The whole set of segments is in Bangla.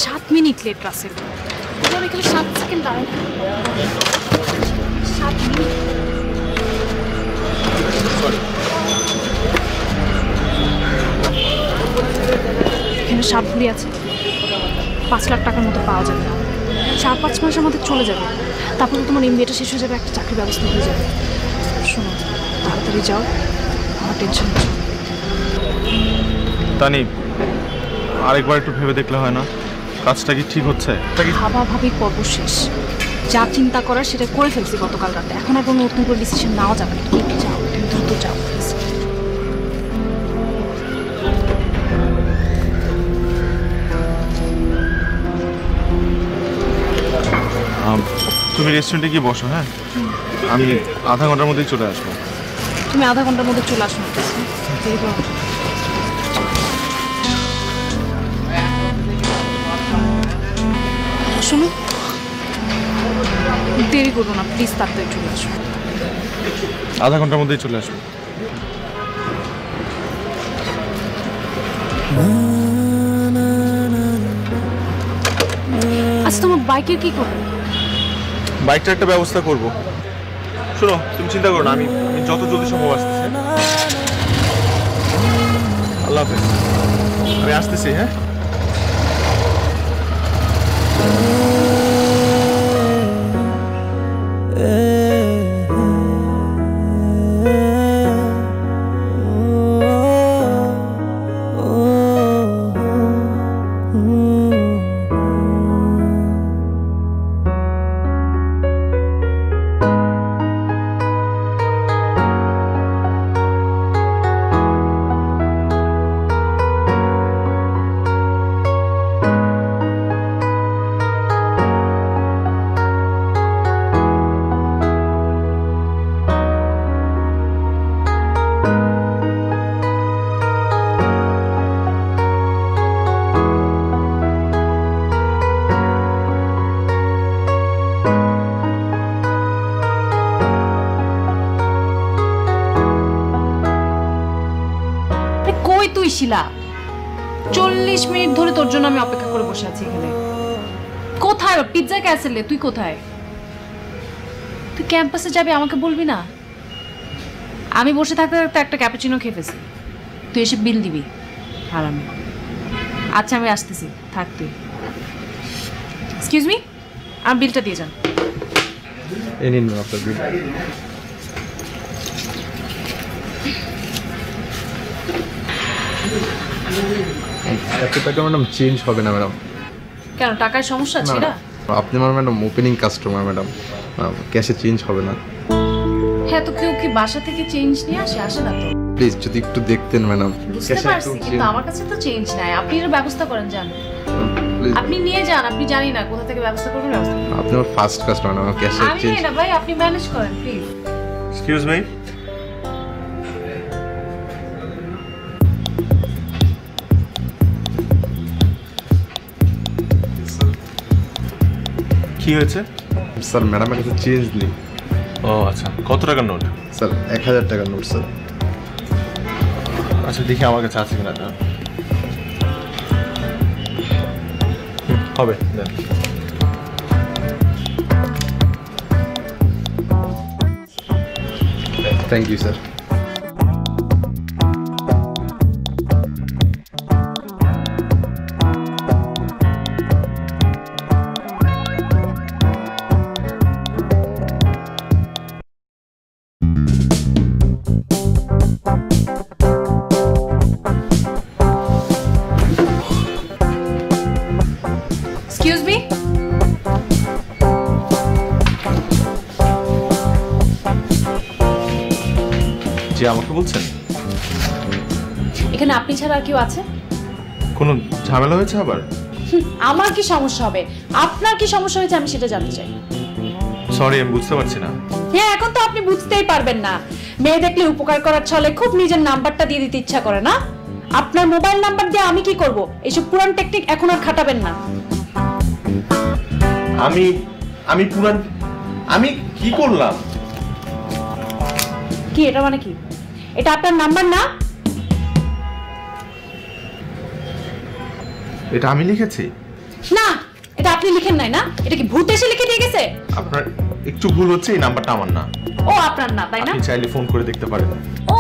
7 মিনিট লেট রাসেল। তোমার এখানে 7 সেকেন্ড দাঁড়ায়। 7 মিনিট। এখানে সাপগুলি আছে, 5 লাখ টাকার মতো পাওয়া যাবে। 4-5 মাসের মধ্যে চলে যাবে, তারপর তোমার এমবিএটা শেষ হয়ে যাবে, একটা চাকরির ব্যবস্থা হয়ে যাবে। শোনো, তাড়াতাড়ি যাও, আমার টেনশন হচ্ছে। তানি, আরেকবার একটু ভেবে দেখলে হয় না? কাজটা কি ঠিক হচ্ছে? ভাবাভাবির পর্ব শেষ, যা চিন্তা করার সেটা করে ফেলছি গতকাল রাতে। এখন আর কোনো নতুন করে ডিসিশন নেওয়া যাবে না। তুমি যাও, তুমি দ্রুত যাও প্লিজ। তুমি রেস্টুরেন্টে গিয়ে বসো, হ্যাঁ? আমি আধা ঘন্টার মধ্যেই চলে আসবো। তুমি আধা ঘন্টার মধ্যে চলে আসো। শোনো, দেরি করো না প্লিজ, তাড়াতাড়ি চলে আসো। আধা ঘন্টার মধ্যেই চলে আসবো। আচ্ছা, তোমার বাইকের কি করবে? বাইকটা একটা ব্যবস্থা করবো। শোনো, তুমি চিন্তা করো না, আমি যত জলদি সম্ভব আসতেছি। আল্লাহ হাফেজ, আমি আসতেছি। হ্যাঁ, শিলা, 40 মিনিট ধরে তোর জন্য আমি অপেক্ষা করে বসে আছি এখানে। কোথায় পিৎজা ক্যাসেলে? তুই কোথায়? তুই ক্যাম্পাসে যাবি, আমাকে বলবি না? আমি বসে থাকতে থাকতে একটা ক্যাপুচিনো খেয়ে ফেলছি, তুই এসে বিল দিবি। আর আমি আচ্ছা, আমি আসতেছি, থাক তুই। এক্সকিউজ মি, আমার বিলটা দিয়ে যান। এই নিন আপনার বিল। এত টাকা ম্যাডাম চেঞ্জ হবে না ম্যাডাম। কেন, টাকার সমস্যা আছে? আপনি আমার ম্যাডাম ওপেনিং কাস্টমার ম্যাডাম, ক্যাশে চেঞ্জ হবে না। হ্যাঁ, তো কেউ কি বাসা থেকে চেঞ্জ নিয়ে আসে না তো? প্লিজ যদি একটু দেখতেন ম্যাডাম। বুঝতে পারছি, কিন্তু আমার কাছে তো চেঞ্জ নাই। আপনি এর ব্যবস্থা করেন, যান আপনি নিয়ে যান। আপনি জানি না কোথা থেকে ব্যবস্থা করবেন, ব্যবস্থা করুন। আপনি আমার ফার্স্ট কাস্টমার, আমার ক্যাশে আমি চেঞ্জ। না ভাই, আপনি ম্যানেজ করেন প্লিজ। এক্সকিউজ মি, কি হয়েছে? স্যার ম্যাডামের কাছে চেঞ্জ নেই। ও আচ্ছা, কত টাকার নোট? স্যার 1000 টাকার নোট স্যার। আচ্ছা, দেখি আমার কাছে আছে কিনা। হবে, দেন। Thank you sir. Excuse me, যে আমাকে বলছেন এখানে আপনি ছাড়া আর কেউ আছে? কোনো ঝামেলা হয়েছে আবার? আমার কি সমস্যা হবে? আপনার কি সমস্যা হয়েছে আমি সেটা জানতে চাই। সরি, আমি বুঝতে পারছি না। হ্যাঁ, এখন তো আপনি বুঝতেই পারবেন না। মেয়ে দেখলে উপকার করার ছলে খুব নিজের নাম্বারটা দিয়ে দিতে ইচ্ছা করে না? আপনার মোবাইল নাম্বার দিয়ে আমি কি করব? এইসব পুরান টেকনিক এখন আর খাটাবেন না। আমি পুরান আমি কি করলাম? কি এটা মানে কি? এটা আপনার নাম্বার না? এটা আমি লিখেছি? না, এটা আপনি লিখেন নাই না? এটা কি ভূত এসে লিখে দিয়ে গেছে? আপনার একটু ভুল হচ্ছে, এই নাম্বারটা আমার না। ও আপনার না, তাই না? আপনি চাইলে ফোন করে দেখতে পারেন। ও,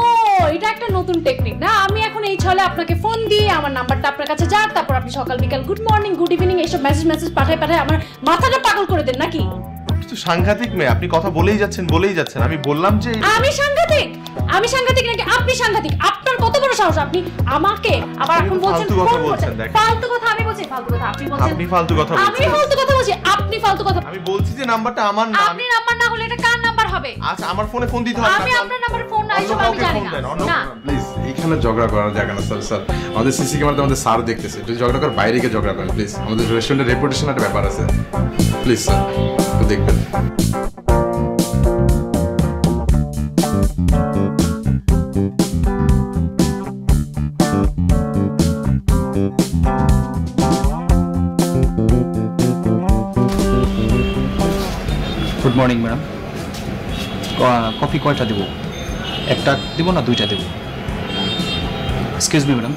এটা একটা নতুন টেকনিক না? আমি এখন এই ছলে আপনাকে ফোন দিয়ে আমার নাম্বারটা আপনার কাছে যাক, তারপর আপনি সকাল বিকাল গুড মর্নিং গুড ইভিনিং এইসব মেসেজ পাঠায় আমার মাথাটা পাগল করে দেন নাকি? আপনি তো সাংঘাতিক মেয়ে, আপনি কথা বলেই যাচ্ছেন। আমি বললাম যে আমি সাংঘাতিক? আমি সাংঘাতিক নাকি আপনি সাংঘাতিক? আপনার কত বড় সাহস আপনি আমাকে আবার এখন বলছেন ফালতু কথা ফোন বলছেন, করতে? দেখেন। ফালতু কথা আমি বলছি? ফালতু কথা আপনি বলছেন? আপনি ফালতু কথা আমি বলছেন। ফালতু কথা বলছি? আপনি ফালতু কথা। আমি বলছি যে নাম্বারটা আমার না। আপনি নাম্বার না হলে এটা কার নাম্বার হবে? আচ্ছা, আমার ফোনে ফোন দিতে হবে। আমি আপনার নাম্বারে ফোন না, এইসব আমি জানি না। না, প্লিজ এখানে ঝগড়া করার জায়গা না স্যার। স্যার, আমাদের সিসি ক্যামেরাতে আমাদের স্যার দেখতেছে, একটু ঝগড়া করার বাইরে গিয়ে ঝগড়া করেন প্লিজ। আমাদের রেস্টুরেন্টের রেপুটেশন একটা ব্যাপার আছে, প্লিজ স্যার একটু দেখবেন। Good morning madam. কফি কয়টা দেবো? একটা দেবো না দুইটা দেবো? এক্সকিউজ মি ম্যাডাম,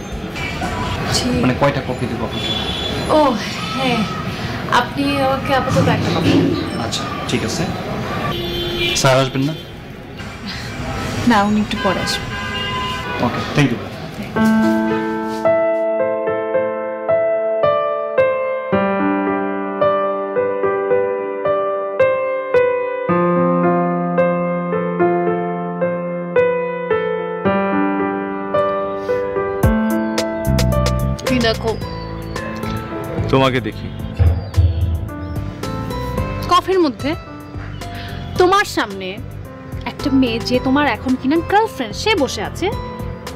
মানে কয়টা কফি দেবো আপনাকে? ও হ্যাঁ, আপনি আমাকে আপাতত একটা কফি দিন। আচ্ছা ঠিক আছে। স্যার আসবেন না? না, উনি একটু পরে আসবেন। ওকে, থ্যাংক ইউ। তুই দেখো, তোমাকে দেখি কফির মধ্যে তোমার সামনে একটা মেয়ে যে তোমার এখন কিনা গার্লফ্রেন্ড, সে বসে আছে,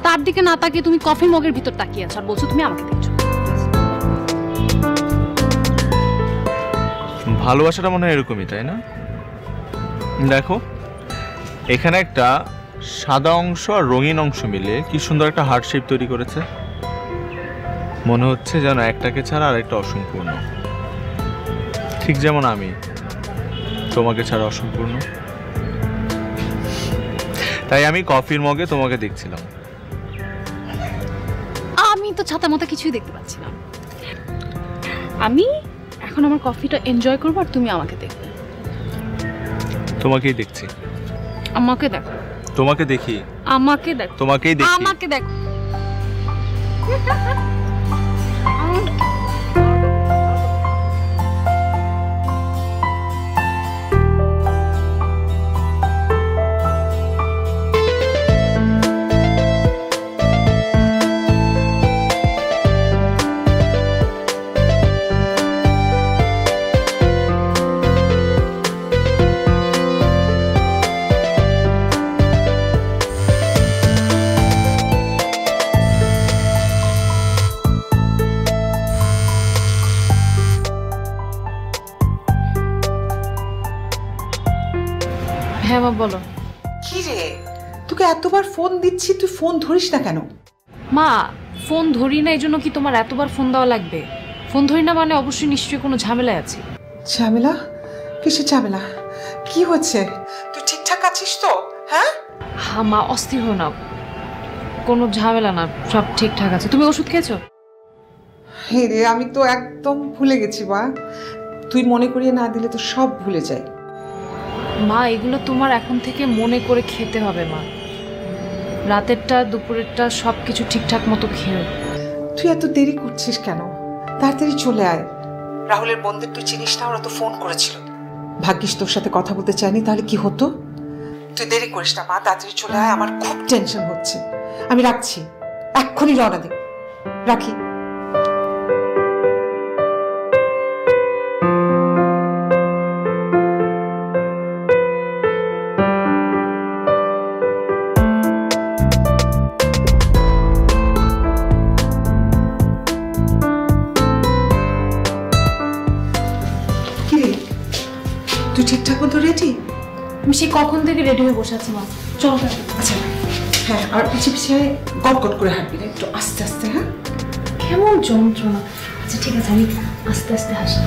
তার দিকে না তাকিয়ে তুমি কফি মগের ভিতর তাকিয়ে আছো আর বলছো তুমি আমাকে দেখছো। ভালোবাসাটা মনে হয় এরকমই, তাই না? দেখো, এখানে একটা সাদা অংশ আর রঙিন অংশ মিলে কি সুন্দর একটা হার্ট শেপ তৈরি করেছে। মনে হচ্ছে যেন একটাকে ছাড়া আরেকটা অসম্পূর্ণ, ঠিক যেমন আমি তোমাকে ছাড়া অসম্পূর্ণ। তাই আমি কফির মগে তোমাকে দেখছিলাম। আমি তো ছাতা মতো কিছুই দেখতে পাচ্ছি না। আমি এখন আমার কফিটা এনজয় করবো আর তুমি আমাকে দেখবে। তোমাকেই দেখছি। আমাকে দেখো। তোমাকে দেখি। আমাকে দেখো। তোমাকেই দেখি। আমাকে দেখো। হ্যাঁ মা, বলো। কি রে, তোকে এতবার ফোন দিচ্ছি, তুই ফোন ধরিস না কেন? মা, ফোন ধরি না এই জন্য কি তোমার এতবার ফোন দেওয়া লাগবে? ফোন ধরি না মানে অবশ্যই নিশ্চয়ই কোনো ঝামেলায় আছে। ঝামেলা? কিসের ঝামেলা? কি হচ্ছে? তুই ঠিকঠাক আছিস তো? হ্যাঁ হ্যাঁ মা, অস্থির হো না, কোনো ঝামেলা না, সব ঠিকঠাক আছে। তুমি ওষুধ খেয়েছো? হে রে, আমি তো একদম ভুলে গেছি বা, তুই মনে করিয়ে না দিলে তো সব ভুলে যাই। মা এগুলো তোমার এখন থেকে মনে করে খেতে হবে মা। রাতেরটা দুপুরেরটা সব কিছু ঠিকঠাক মতো খেও। তুই এত দেরি করছিস কেন? তাড়াতাড়ি চলে আয়। রাহুলের বন্ধুদের তুই চিনিস না, ওরা তো ফোন করেছিল। ভাগ্যিস তোর সাথে কথা বলতে চাইনি, তাহলে কি হতো? তুই দেরি করিস না মা, তাড়াতাড়ি চলে আয়, আমার খুব টেনশন হচ্ছে। আমি রাখছি, এক্ষুনি রওনা দে। রাখি। তুই ঠিকঠাক মতো রেডি? আমি সেই কখন থেকে রেডি হয়ে বসে আছি মা। চলো তাহলে। আচ্ছা হ্যাঁ, আর পিছিয়ে পিছিয়ে গট করে হাঁটবি না, একটু আস্তে আস্তে। হ্যাঁ, কেমন যন্ত্রণা। আচ্ছা ঠিক আছে, আমি আস্তে আস্তে হাসি।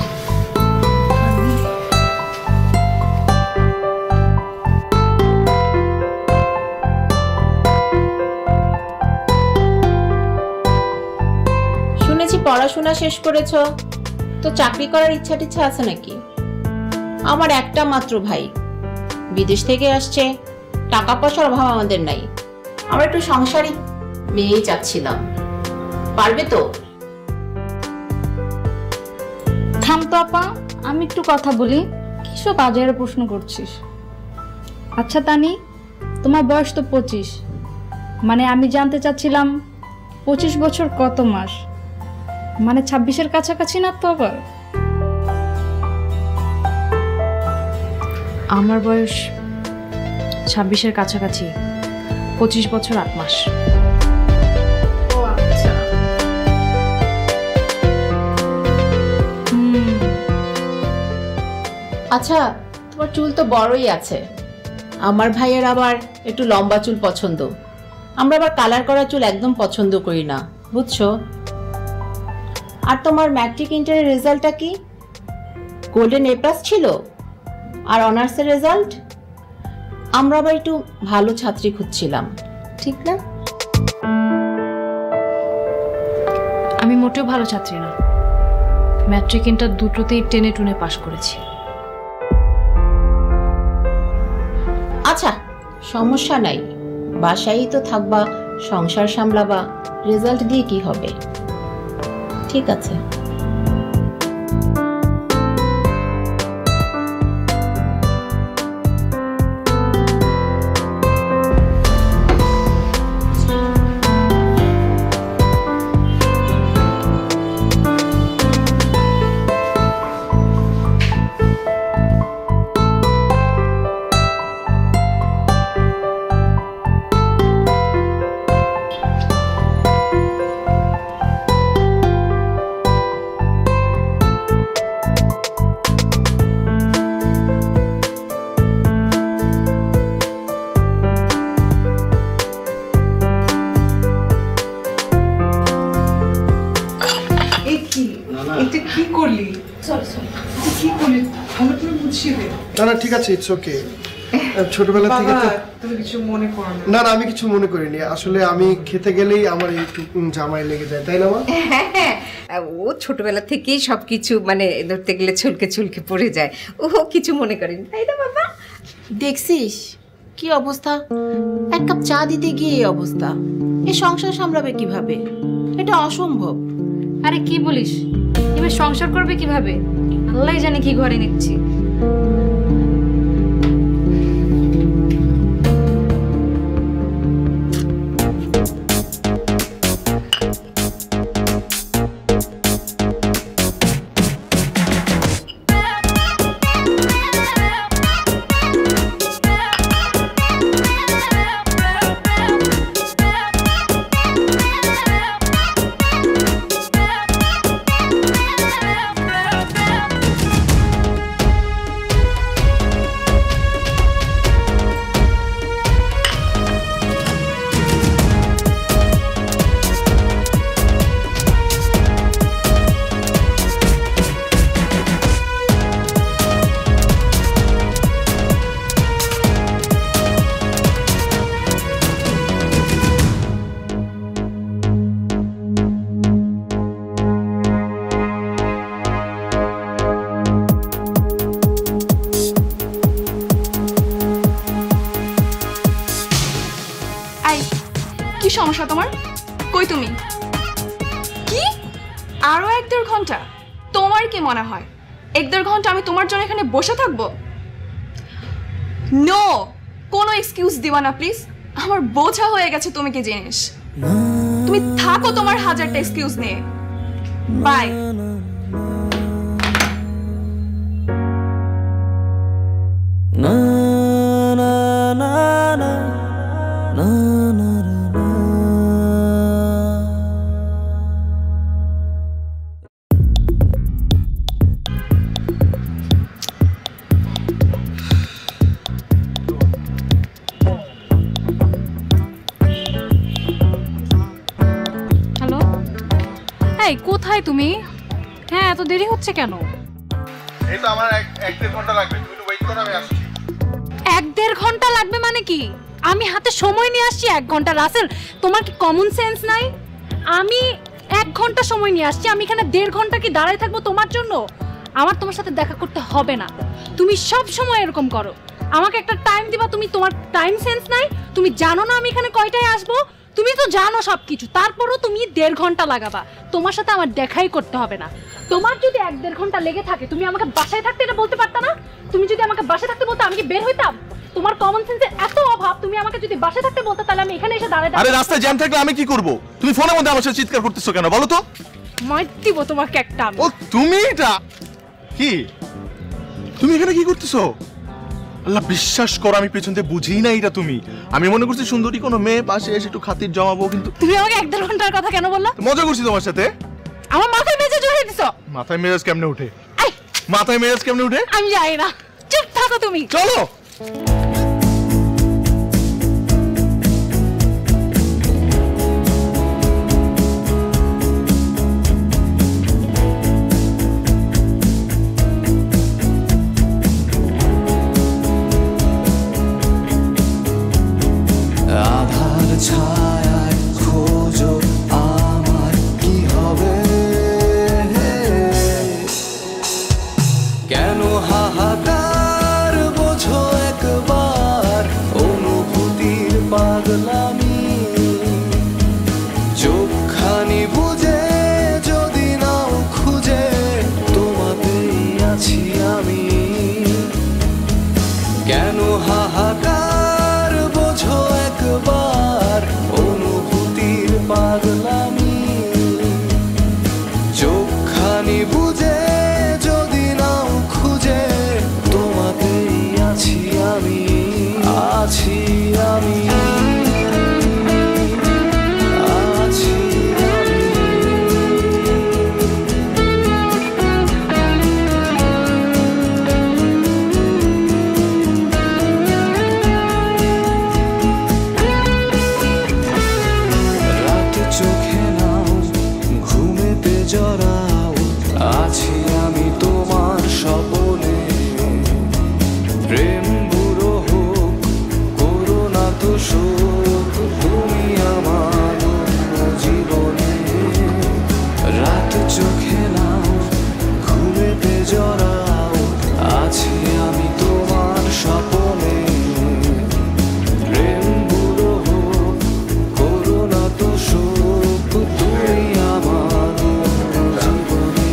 শুনেছি পড়াশোনা শেষ করেছো, তো চাকরি করার ইচ্ছা টিচ্ছা আছে নাকি? আমার একটা মাত্র ভাই বিদেশ থেকে আসছে, টাকা পয়সার অভাব আমাদের নাই। আমরা একটু সংসারী মেয়েই চাচ্ছিলাম, পারবে তো? থাম তো আপা, আমি একটু কথা বলি। কিসব আজের প্রশ্ন করছিস? আচ্ছা তানি, তোমার বয়স তো 25, মানে আমি জানতে চাচ্ছিলাম 25 বছর কত মাস? মানে 26-এর কাছাকাছি না তো? আবার আমার বয়স 26-এর কাছাকাছি, 25 বছর 8 মাস। ও আচ্ছা। আচ্ছা, তোমার চুল তো বড়ই আছে। আমার ভাইয়ের আবার একটু লম্বা চুল পছন্দ, আমরা আবার কালার করা চুল একদম পছন্দ করি না, বুঝছো? আর তোমার ম্যাট্রিক ইন্টারের রেজাল্টটা কি? গোল্ডেন এ+ ছিল? আর অনার্সের রেজাল্ট? আমরা আবার একটু ভালো ছাত্রী খুঁজছিলাম, ঠিক না? আমি মোটেও ভালো ছাত্রী না, ম্যাট্রিক ইন্টার দুটোতেই টেনে টুনে পাশ করেছি। আচ্ছা সমস্যা নাই, বাসায়ই তো থাকবা, সংসার সামলাবা, রেজাল্ট দিয়ে কি হবে? ঠিক আছে। এটা কি করলি? কি করলি? ভালো করে বুঝিয়ে দে। না ঠিক আছে, ইটস ওকে। ছোটবেলা থেকে তো তুমি কিছু মনে করো না। না আমি কিছু মনে করিনি। আসলে আমি খেতে গেলেই আমার একটু জামাই লেগে যায়, তাই না মা? হ্যাঁ, ও ছোটবেলা থেকেই সবকিছু মানে ধরতে গেলে ছলকে ছলকে পড়ে যায়, ও কিছু মনে করেনি, তাই না বাবা? দেখছিস কি অবস্থা, এক কাপ চা দিতে গিয়ে এই অবস্থা। এই সংসার সামলাবে কিভাবে? এটা অসম্ভব। আরে কি বলিস, এবার সংসার করবে কিভাবে? আল্লাহ জানে কি ঘরে নিচ্ছি। কি সমস্যা তোমার? কই তুমি? কি আরো 1-1.5 ঘন্টা? তোমার কি মনে হয় 1-1.5 ঘন্টা আমি তোমার জন্য এখানে বসে থাকবো? নো, কোনো এক্সকিউজ দিবা না প্লিজ। আমার বোঝা হয়ে গেছে তুমি কি জিনিস। তুমি থাকো তোমার হাজারটা এক্সকিউজ নিয়ে। বাই। হ্যালো, এই কোথায় তুমি? হ্যাঁ, এত দেরি হচ্ছে কেন? এই তো আমার 1-1.5 ঘন্টা লাগবে, তুমি একটু ওয়েট করো, আমি আসছি। 1-1.5 ঘন্টা লাগবে মানে কি? আমি হাতে সময় নিয়ে আসছি 1 ঘন্টা। রাসেল, তোমার কি কমন সেন্স নাই? আমি 1 ঘন্টা সময় নিয়ে আসছি, আমি এখানে 1.5 ঘন্টা কি দাঁড়ায় থাকবো তোমার জন্য? আমার তোমার সাথে দেখা করতে হবে না। তুমি সব সময় এরকম করো। আমাকে একটা টাইম দিবা, তুমি তোমার টাইম সেন্স নাই? তুমি জানো না আমি এখানে কয়টায় আসবো? তুমি তো জানো সবকিছু, তারপরও তুমি 1.5 ঘন্টা লাগাবা। তোমার সাথে আমার দেখাই করতে হবে না। তোমার যদি 1-1.5 ঘন্টা লেগে থাকে, তুমি আমাকে বাসায় থাকতে এটা বলতে পারতা না? তুমি যদি আমাকে বাসায় থাকতে বলতে আমি কি বের হইতাম? তোমার কমন সেন্সের এত অভাব, তুমি আমাকে যদি বাসায় থাকতে বলতে তাহলে আমি এখানে এসে দাঁড়ায়। আরে রাস্তায় জ্যাম থাকলে আমি কি করব? তুমি ফোনের মধ্যে আমার সাথে চিৎকার করতেছো কেন বলো তো? মার দিব তোমাকে একটা। ও তুমি এটা কি? তুমি এখানে কি করতেছো? আল্লাহ বিশ্বাস করো, আমি পেছন থেকে বুঝিই না এটা তুমি। আমি মনে করছি সুন্দরী কোনো মেয়ে পাশে এসে একটু খাতির জমাবো, কিন্তু তুমি আমাকে 1-1.5 ঘন্টার কথা কেন বললা? মজা করছি তোমার সাথে। আমার মাথায় মেজাজ উঠে দিছো। মাথায় মেজাজ কেমনে উঠে? মাথায় মেজাজ কেমনে উঠে? আমি জানি না, চুপ থাকো তুমি। চলো। আধার ছায়ায় খোঁজো আমার কি হবে, কেন হাহাকার বোঝো একবার অনুভূতির পাগলামি, চোখখানি বুঝে যদি নাও খুঁজে তোমাতেই আছি আমি, কেন হাহাকার বোঝো একবার অনুভূতির পাগলামি, চোখখানি বুঝে যদি নাও খুঁজে তোমাতেই আছি আমি, আছি আমি, আছি আমি। রাত চোখে নাও ঘুমেতে জড়াও, আছি আমি তোমার স্বপনে, প্রেম বুড়ো হোক করো না তো শোক, তুমি আমার জীবনে। রাত চোখে নাও ঘুমেতে জড়াও, আছি আমি তোমার স্বপনে, প্রেম বুড়ো হোক করো না তো শোক, তুমি আমার জীবনে।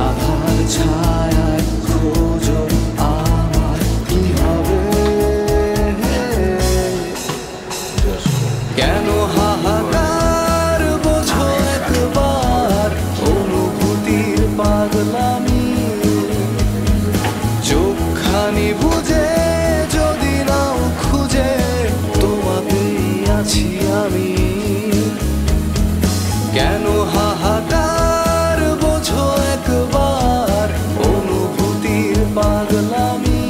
আধার ছায়ায় খোঁজো আমার কি হবে, কেন হাহাকার বোঝো একবার অনুভূতির পাগলামি, চোখখানি বুঝে যদি নাও খুঁজে তোমাতেই আছি আমি, কেন হাহাকার বোঝো একবার অনুভূতির পাগলামি।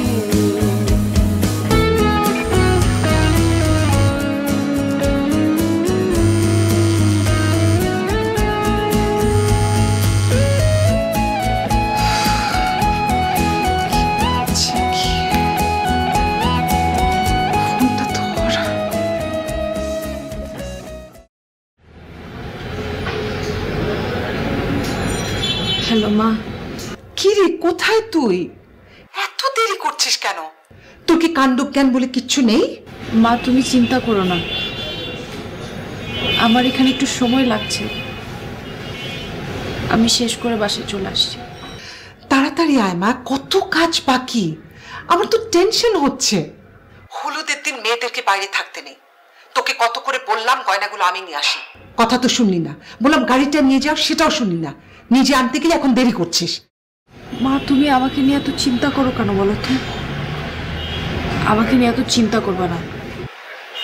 হ্যালো মা। কি রে, কোথায় তুই? এত দেরি করছিস কেন? তোর কি কাণ্ড জ্ঞান বলে কিচ্ছু নেই? মা তুমি চিন্তা করো না, আমার এখানে একটু সময় লাগছে, আমি শেষ করে বাসায় চলে আসছি। তাড়াতাড়ি আয় মা, কত কাজ বাকি। আমার তো টেনশন হচ্ছে। হলুদের দিন মেয়েদেরকে বাইরে থাকতে নেই। তোকে কত করে বললাম গয়নাগুলো আমি নিয়ে আসি, কথা তো শুনলি না। বললাম গাড়িটা নিয়ে যাও, সেটাও শুনলি না। নিজে আনতে গেলে এখন দেরি করছিস। মা তুমি আমাকে নিয়ে এত চিন্তা করো কেন বলো তো? আমাকে নিয়ে এত চিন্তা করবে না,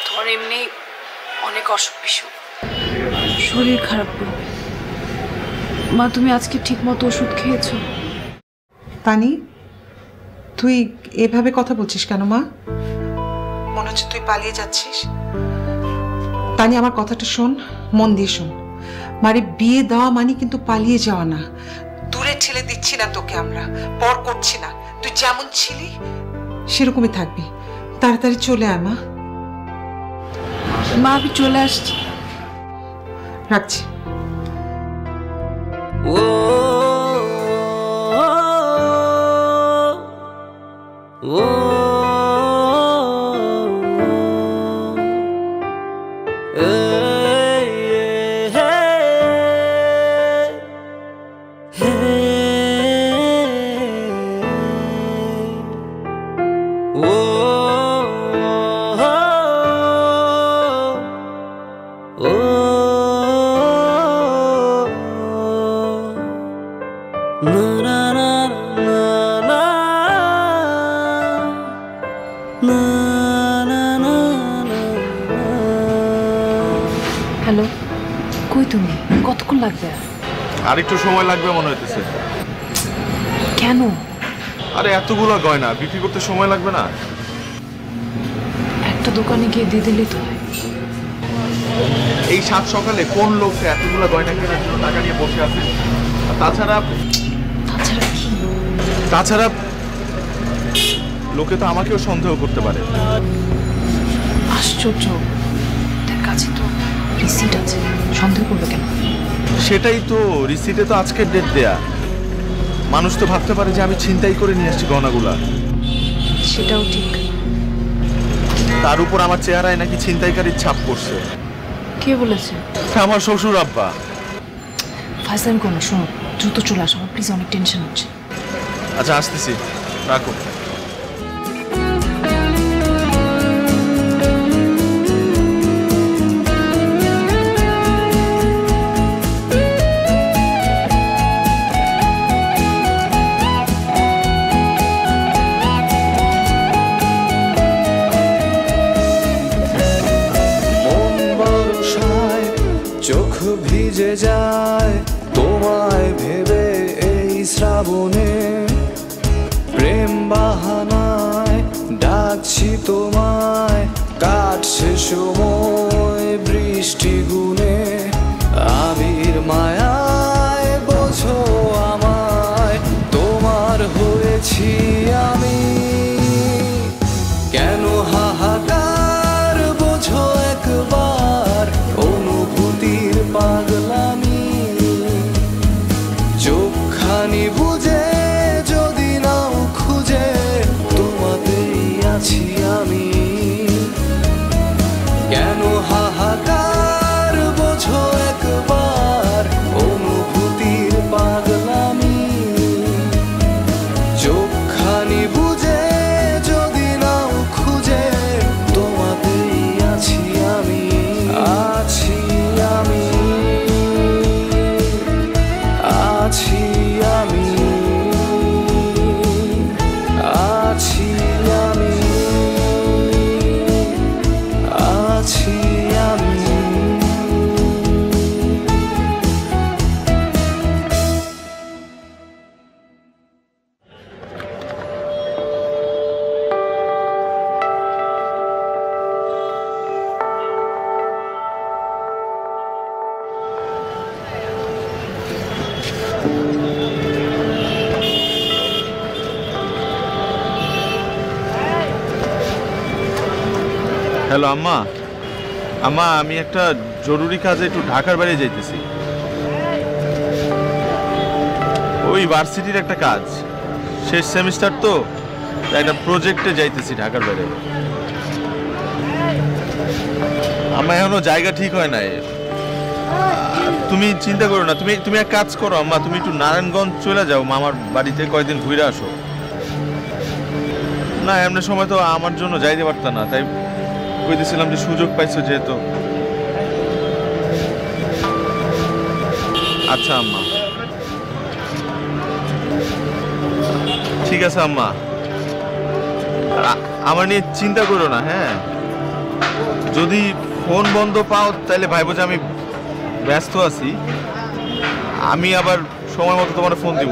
তোমার এমনি অনেক অসুখ বিসুখ, শরীর খারাপ করবে। মা তুমি আজকে ঠিক মতো ওষুধ খেয়েছো? তানি, তুই এভাবে কথা বলছিস কেন মা? মনে হচ্ছে তুই পালিয়ে যাচ্ছিস। তানি আমার কথাটা শোন, মন দিয়ে শোন। মারে বিয়ে দেওয়া মানে কিন্তু পালিয়ে যাওয়া না। দূরে ঠেলে দিচ্ছি না তোকে, আমরা পর করছি না। তুই যেমন ছিলি সেরকমই থাকবি। তাড়াতাড়ি চলে আয় মা। মা আমি চলে আসছি, রাখছি। হ্যালো, কই তুমি? কতক্ষণ লাগবে? আর একটু সময় লাগবে মনে হইতেছে। কেন? আরে এতগুলো গয়না বিক্রি করতে সময় লাগবে না? একটা দোকানে গিয়ে দিয়ে দিলেই তো হয়। এই সাত সকালে কোন লোকটা এতগুলো গয়না কেনার জন্য টাকা নিয়ে বসে আছে? তাছাড়া তাছাড়া লোকে তো আমাকেও সন্দেহ করতে পারে। আশ্চর্য, তার কাছে তো রিসিট আছে, সন্দেহ করবে কেন? সেটাই তো, রিসিটে তো আজকের ডেট দেয়া। মানুষ তো ভাবতে পারে যে আমি ছিনতাই করে নিয়ে আসছি গয়নাগুলা। সেটাও ঠিক। তার উপর আমার চেহারায় নাকি ছিনতাইকারীর ছাপ পড়ছে। কে বলেছে? আমার শ্বশুর আব্বা। ফাইজলামি করো না, শোনো দ্রুত চলে আসো, আমার প্লিজ অনেক টেনশন হচ্ছে। আচ্ছা আসতেছি, রাখো। চোখ ভিজে যায় তোমায় ভেবে এই শ্রাবণে, প্রেম বাহানায় ডাকছি তোমায়, কাটছে সময় বৃষ্টি গুনে, আবির মায়ায় বোঝো আমায়, তোমার হয়েছি আমি। কেন হাহাকার বোঝো একবার, অনুভূতির পাগলামি, চোখখানি বুঝে যদি নাও খুঁজে, তোমাতেই আছি আমি। কেন হাহাকার বোঝো একবার, অনুভূতির পাগলামি, চোখখানি বুঝে যদি নাও খুঁজে, তোমাতেই আছি আমি। আছি আমি, আছি আমি, আছি আমি, আছি আমি। হ্যালো আম্মা। আম্মা আমি একটা জরুরি কাজে একটু ঢাকার বাইরে যাইতেছি। ওই ভার্সিটির একটা কাজ, শেষ সেমিস্টার তো, তাই একটা প্রজেক্টে যাইতেছি ঢাকার বাইরে। আমার এখনো জায়গা ঠিক হয় নাই। তুমি চিন্তা করো না, তুমি এক কাজ করো আম্মা, তুমি একটু নারায়ণগঞ্জ চলে যাও মামার বাড়িতে, কয়েকদিন ঘুরে আসো। না এমনি সময় তো আমার জন্য যাইতে পারতাম না, তাই কইতেছিলাম যে সুযোগ পাইছো যেহেতু। আচ্ছা আম্মা, ঠিক আছে আম্মা, আমার নিয়ে চিন্তা করো না। হ্যাঁ, যদি ফোন বন্ধ পাও তাহলে ভাইবো যে আমি ব্যস্ত আছি, আমি আবার সময় মতো তোমার ফোন দিব।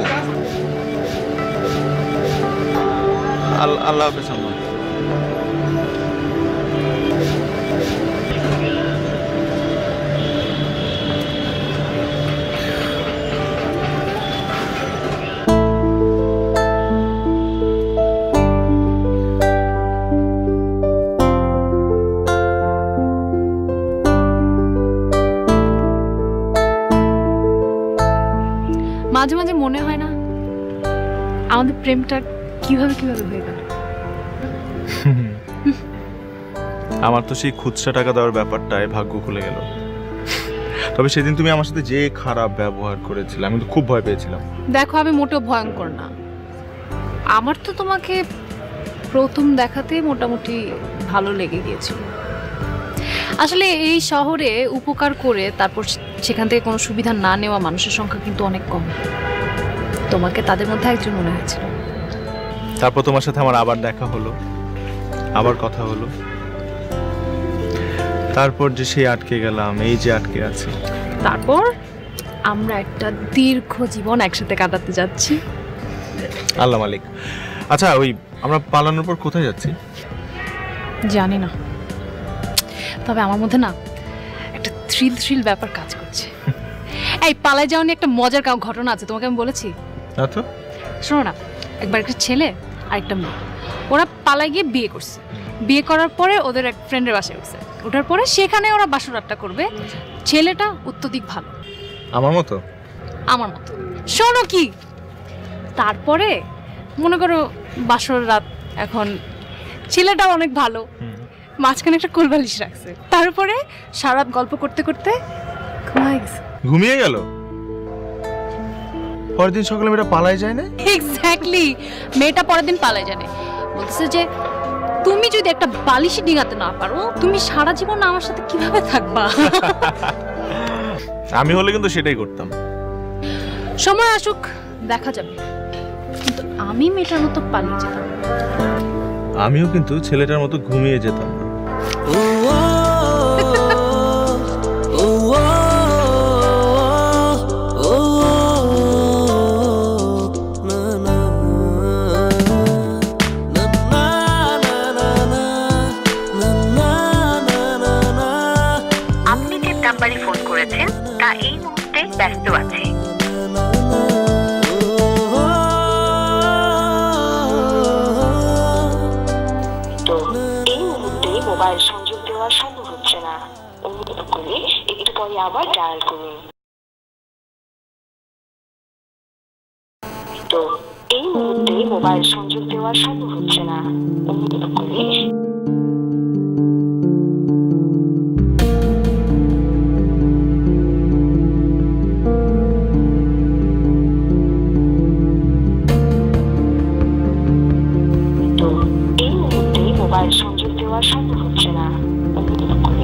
আল্লাহ হাফেজ আম্মা। মাঝে মাঝে মনে হয় না আমাদের প্রেমটা কিভাবে হয়ে গেল। আমার তো সেই খুচরা টাকা দেওয়ার ব্যাপারটায় ভাগ্য খুলে গেল। তবে সেদিন তুমি আমার সাথে যে খারাপ ব্যবহার করেছিলে, আমি তো খুব ভয় পেয়েছিলাম। দেখো আমি মোটেও ভয়ঙ্কর না, আমার তো তোমাকে প্রথম দেখাতে মোটামুটি ভালো লেগে গিয়েছিল। আসলে এই শহরে উপকার করে তারপর সেখান থেকে কোনো সুবিধা না নেওয়া মানুষের সংখ্যা কিন্তু অনেক কম। তোমাকে তাদের মধ্যে একজন মনে হয়েছিল। তারপর তোমার সাথে আমার আবার দেখা হলো, আবার কথা হলো, তারপর যে সেই আটকে গেলাম, এই যে আটকে আছি। তারপর আমরা একটা দীর্ঘ জীবন একসাথে কাটাতে যাচ্ছি। আল্লাহ মালিক। আচ্ছা, ওই আমরা পালানোর পর কোথায় যাচ্ছি জানি না, তবে আমার মধ্যে না একটা থ্রিল ব্যাপার কাজ করছে। এই পালায় যাওয়া নিয়ে একটা মজার ঘটনা আছে, তোমাকে আমি বলেছি। আচ্ছা শোনো না, একবার একটা ছেলে আর একটা মেয়ে, ওরা পালায় গিয়ে বিয়ে করছে। বিয়ে করার পরে ওদের এক ফ্রেন্ডের বাসায় উঠছে, ওঠার পরে সেখানে ওরা বাসরাতটা করবে। ছেলেটা অত্যধিক ভালো, আমার মতো। শোনো কি, তারপরে মনে করো বাসর রাত, এখন ছেলেটা অনেক ভালো, মাঝখানে একটা কোলবালিশ রাখছে, তারপরে সারা রাত গল্প করতে করতে ঘুমিয়ে গেল। পরের দিন সকালে মেয়েটা পালাই যায় না। এক্স্যাক্টলি, মেয়েটা পরের দিন পালাই যায় না। বলতেছে যে তুমি যদি একটা বালিশে ডিঙাতে না পারো, তুমি সারা জীবন আমার সাথে কিভাবে থাকবা? আমি হলে কিন্তু সেটাই করতাম। সময় আসুক দেখা যাবে, কিন্তু আমি মেয়েটার মতো পালিয়ে যেতাম। আমিও কিন্তু ছেলেটার মতো ঘুমিয়ে যেতাম না। আপনি যে নাম্বারে ফোন করেছেন তা এই মুহূর্তে ব্যস্ত আছে। মোবাইল সংযোগ দেওয়া সম্ভব হচ্ছে না, অনুগ্রহ করে একটু পরে আবার ডায়াল করুন। তো এই মুহূর্তে মোবাইল সংযোগ দেওয়া সম্ভব হচ্ছে না, অনুগ্রহ করে। তো এই মুহূর্তে মোবাইল সংযোগ দেওয়া সম্ভব হচ্ছে না, অনুগ্রহ করে।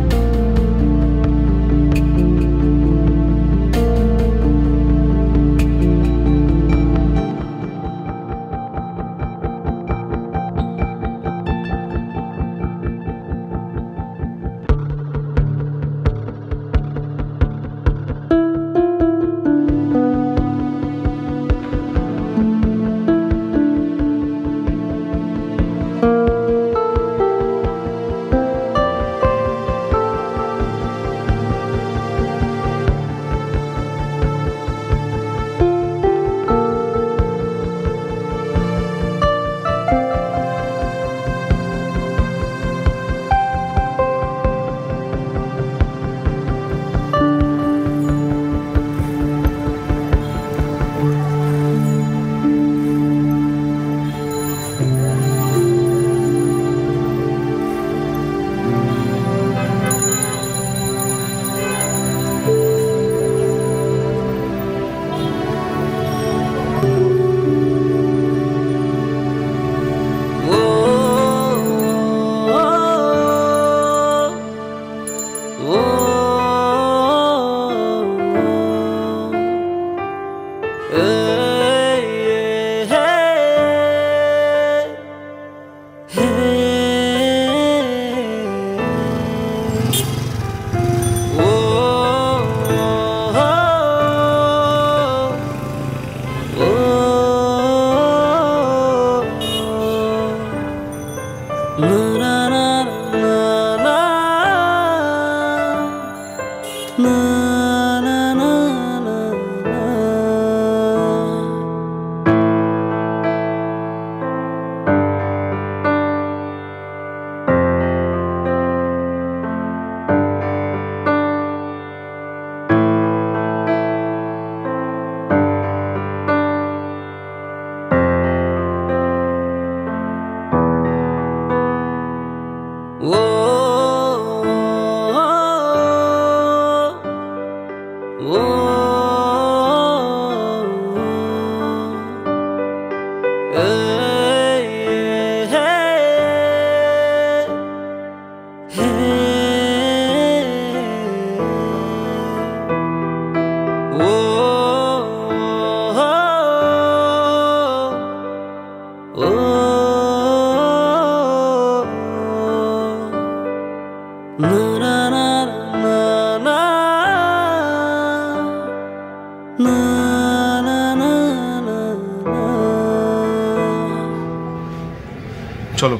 চলো।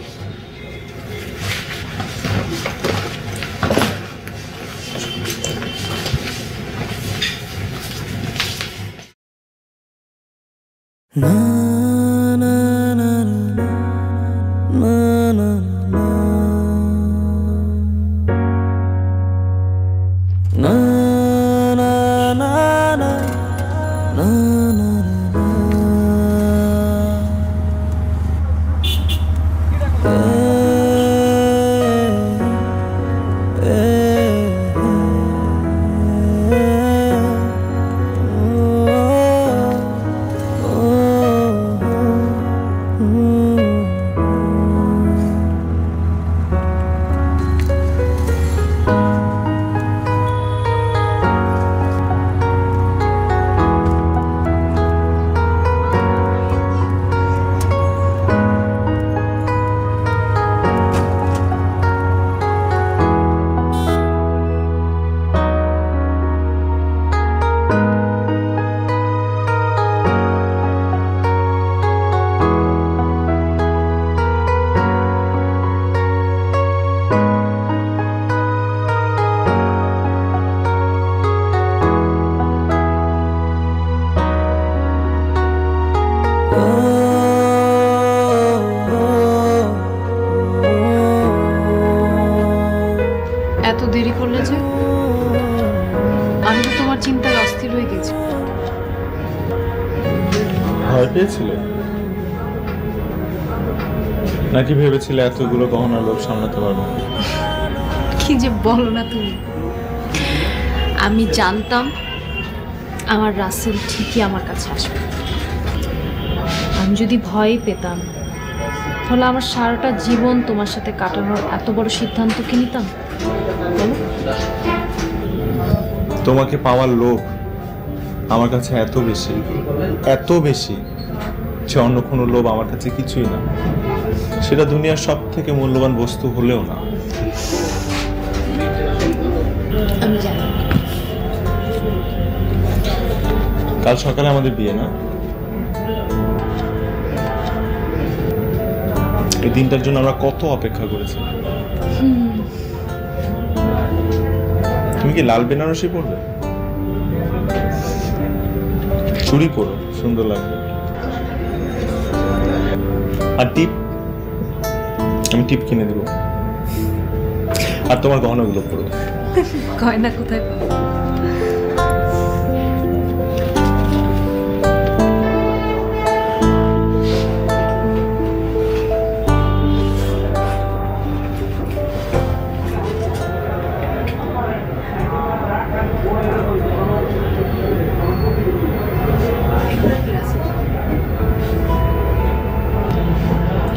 এত দেরি করলে যে? আমি তো তোমার চিন্তায় অস্থির হয়ে গেছি। ভয় পেয়েছিলে নাকি ভেবেছিলে এতগুলো গহনা লোক সামলাতে পারবো? কি যে বলো না তুমি। আমি জানতাম আমার রাসেল ঠিকই আমার কাছে আসবে। আমি যদি ভয় পেতাম তাহলে আমার সারাটা জীবন তোমার সাথে কাটানোর এত বড় সিদ্ধান্ত কি নিতাম বলো? তোমাকে পাওয়ার লোভ আমার কাছে এত বেশি যে অন্য কোনো লোভ আমার কাছে কিছুই না। সেটা দুনিয়ার সব থেকে মূল্যবান বস্তু হলেও না। আমি জানি। কাল সকালে আমাদের বিয়ে না? এই দিনটার জন্য আমরা কত অপেক্ষা করেছি। তুমি কি লাল বেনারসি পরবে? চুড়ি পরো, সুন্দর লাগবে। আর টিপ, আমি টিপ কিনে দেবো। আর তোমার গহনাগুলো পরো। গয়না কোথায়?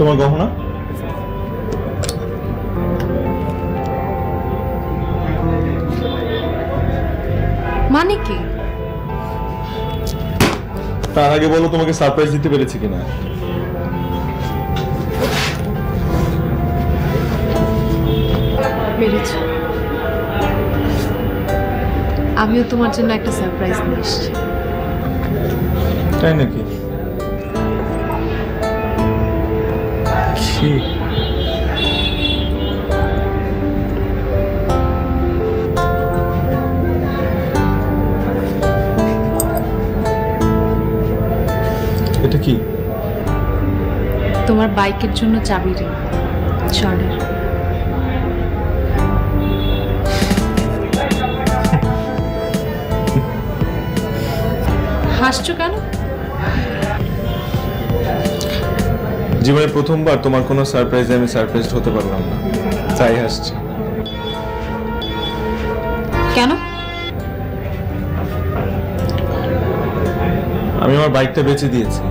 তোমার গহনা? মানে কি? তার আগে বলো তোমাকে সারপ্রাইজ দিতে পেরেছি কিনা। পেরেছি। আমিও তোমার জন্য একটা সারপ্রাইজ নিয়ে এসেছি। তাই নাকি? কি? এটা কি? তোমার বাইকের জন্য চাবি রিং, স্বর্ণের। হাসছো কেন? জীবনে প্রথমবার তোমার কোনো সারপ্রাইজে আমি সারপ্রাইজ হতে পারলাম না, তাই হাসছি। কেন? আমি আমার বাইকটা বেচে দিয়েছি।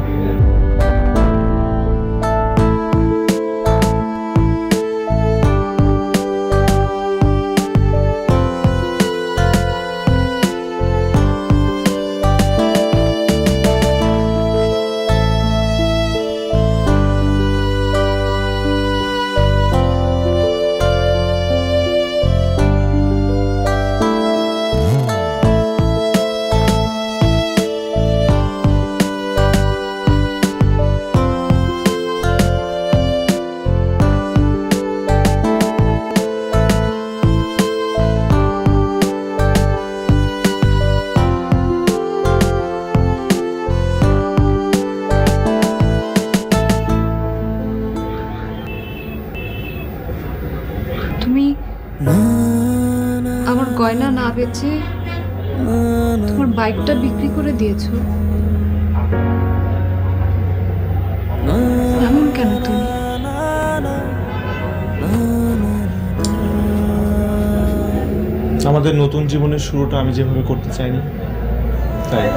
তুমি আমার গয়না না বেচে তোমার বাইকটা বিক্রি করে দিয়েছো, এমন কেন তুমি? আমাদের নতুন জীবনের শুরুটা আমি যেভাবে করতে চাইনি, তাই।